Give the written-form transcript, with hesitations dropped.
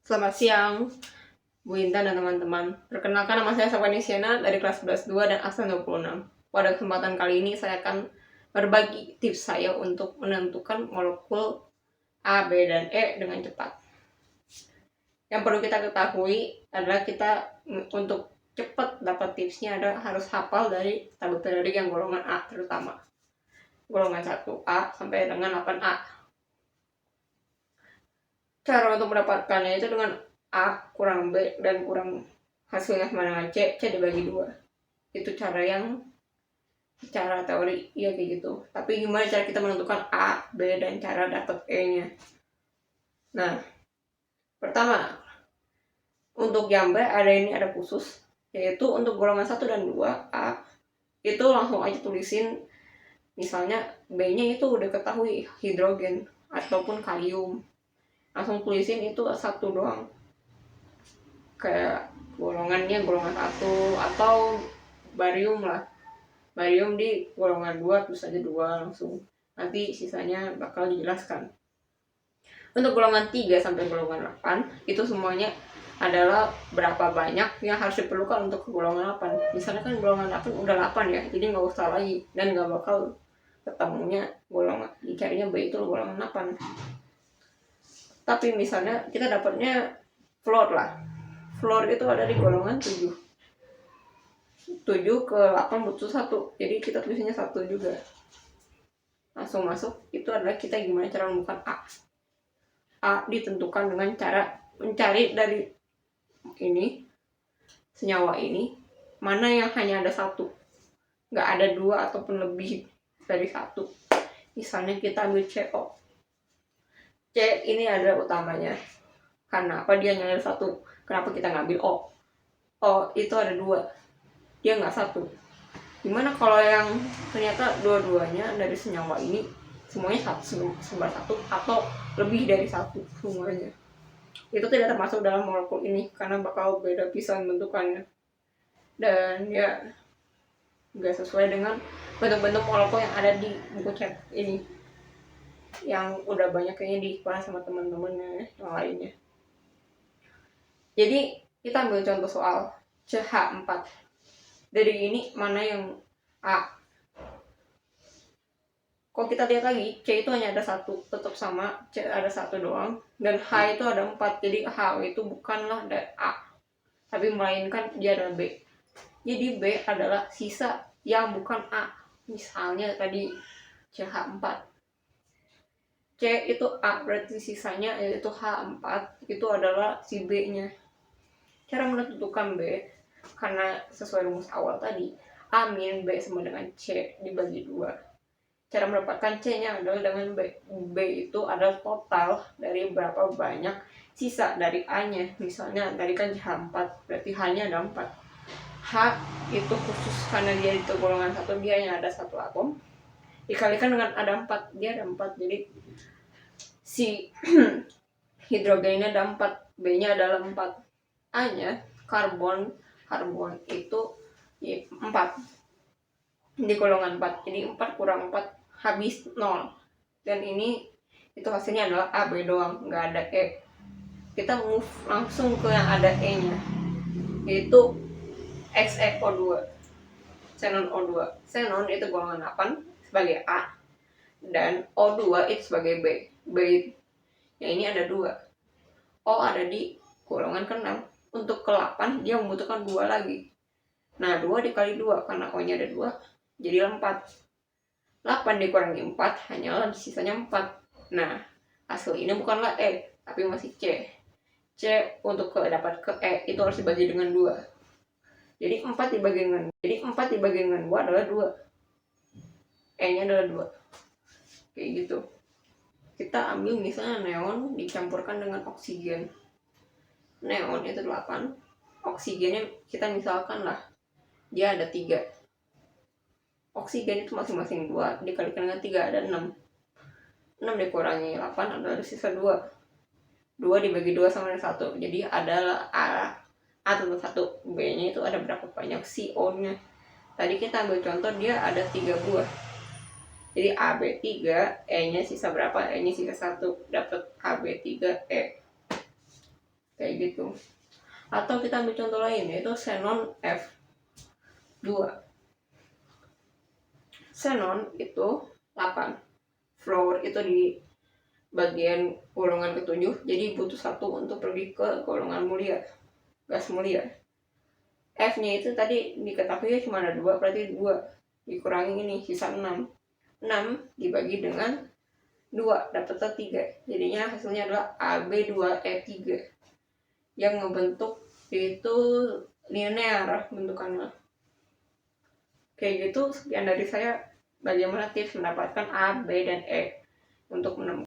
Selamat siang, Bu Intan dan teman-teman. Perkenalkan, nama saya Savanisiana dari kelas 11-2 dan absen 26. Pada kesempatan kali ini saya akan berbagi tips saya untuk menentukan molekul A, B, dan E dengan cepat. Yang perlu kita ketahui adalah kita untuk cepat dapat tipsnya adalah harus hafal dari tabel periodik yang golongan A, terutama golongan 1A sampai dengan 8A. Cara untuk mendapatkannya itu dengan A kurang B dan kurang hasilnya sama dengan C dibagi 2. Itu cara teori ya kayak gitu. Tapi gimana cara kita menentukan A, B, dan cara dapat E-nya? Nah, pertama, untuk yang B ada khusus, yaitu untuk golongan 1 dan 2 A itu langsung aja tulisin, misalnya B-nya itu udah ketahui hidrogen ataupun kalium, langsung tulisin itu satu doang, kayak golongannya golongan 1, atau barium lah, barium di golongan 2 terus aja 2 langsung, nanti sisanya bakal dijelaskan. Untuk golongan 3 sampai golongan 8 itu semuanya adalah berapa banyak yang harus diperlukan untuk golongan 8. Misalnya kan golongan 8 udah 8 ya, jadi nggak usah lagi dan nggak bakal ketemunya golongan, dicarinya B itu golongan 8. Tapi misalnya kita dapatnya fluor lah, fluor itu ada di golongan 7 ke 8 butuh 1, jadi kita tulisnya 1 juga, langsung masuk. Itu adalah kita gimana cara menemukan A ditentukan dengan cara mencari dari ini senyawa ini mana yang hanya ada 1, nggak ada 2 ataupun lebih dari 1. Misalnya kita ambil CO, C ini ada utamanya, karena apa dia hanya ada 1. Kenapa kita ngambil O? O itu ada 2, dia nggak 1. Gimana kalau yang ternyata dua-duanya dari senyawa ini semuanya sebar 1 atau lebih dari 1 semuanya? Itu tidak termasuk dalam molekul ini karena bakal beda pisan bentukannya, dan ya nggak sesuai dengan bentuk-bentuk molekul yang ada di buku chat ini yang udah banyak kayaknya dibahas sama teman-teman yang lainnya. Jadi kita ambil contoh soal CH4. Dari ini mana yang A? Kalau kita lihat lagi, C itu hanya ada 1, tetap sama, C ada 1 doang, dan H itu ada 4, jadi H itu bukanlah A, tapi melainkan dia adalah B. Jadi B adalah sisa yang bukan A. Misalnya tadi CH4, C itu A, berarti sisanya yaitu H4, itu adalah si B-nya. Cara menentukan B, karena sesuai rumus awal tadi, A min B sama dengan C dibagi 2. Cara mendapatkan C-nya adalah dengan B. B itu adalah total dari berapa banyak sisa dari A-nya. Misalnya tadi kan H4, berarti H-nya ada 4. H itu khusus karena dia itu golongan 1, dia hanya ada 1 atom. Dikalikan dengan ada 4, dia ada 4. Jadi si hidrogennya ada 4, B-nya adalah 4. A-nya karbon itu 4 di golongan 4. Jadi 4 kurang 4 habis 0, dan ini itu hasilnya adalah AB doang, nggak ada E. Kita move langsung ke yang ada E nya, yaitu XeO2, xenon O2. Xenon itu golongan 8 sebagai A, dan O2 itu sebagai B. B yang ini ada 2, O ada di golongan ke-6. Untuk ke-8 dia membutuhkan 2 lagi. Nah 2 dikali 2 karena O nya ada 2 jadi 4. 8 dikurangi 4 hanyalah sisanya 4. Nah hasil ini bukanlah E tapi masih C. C untuk dapat ke E itu harus dibagi dengan 2. Jadi 4 dibagi dengan 2 adalah 2. E nya adalah 2. Kayak gitu. Kita ambil misalnya neon dicampurkan dengan oksigen. Neon itu 8, oksigennya kita misalkan lah dia ada 3. Oksigen itu masing-masing 2 dikalikan dengan 3 ada 6. 6 dikurangi 8 ada sisa 2. 2 dibagi 2 sama dengan 1. Jadi adalah A tetap 1. B-nya itu ada berapa banyak si O-nya. Tadi kita ambil contoh dia ada 3 buah. Jadi AB 3, E-nya sisa berapa? E-nya sisa 1. Dapat AB 3 E. kayak gitu. Atau kita ambil contoh lain, yaitu xenon F2. Xenon itu 8, fluor itu di bagian golongan ke-7, jadi butuh 1 untuk pergi ke golongan mulia, gas mulia. F-nya itu tadi diketahui cuma ada 2, berarti 2 dikurangi ini, sisa 6. 6 dibagi dengan 2, dapatnya 3. Jadinya hasilnya adalah AB2E3 yang ngebentuk itu linear bentukannya. Kayak gitu. Sekian dari saya, bagaimana tips mendapatkan A, B, dan E untuk menemukan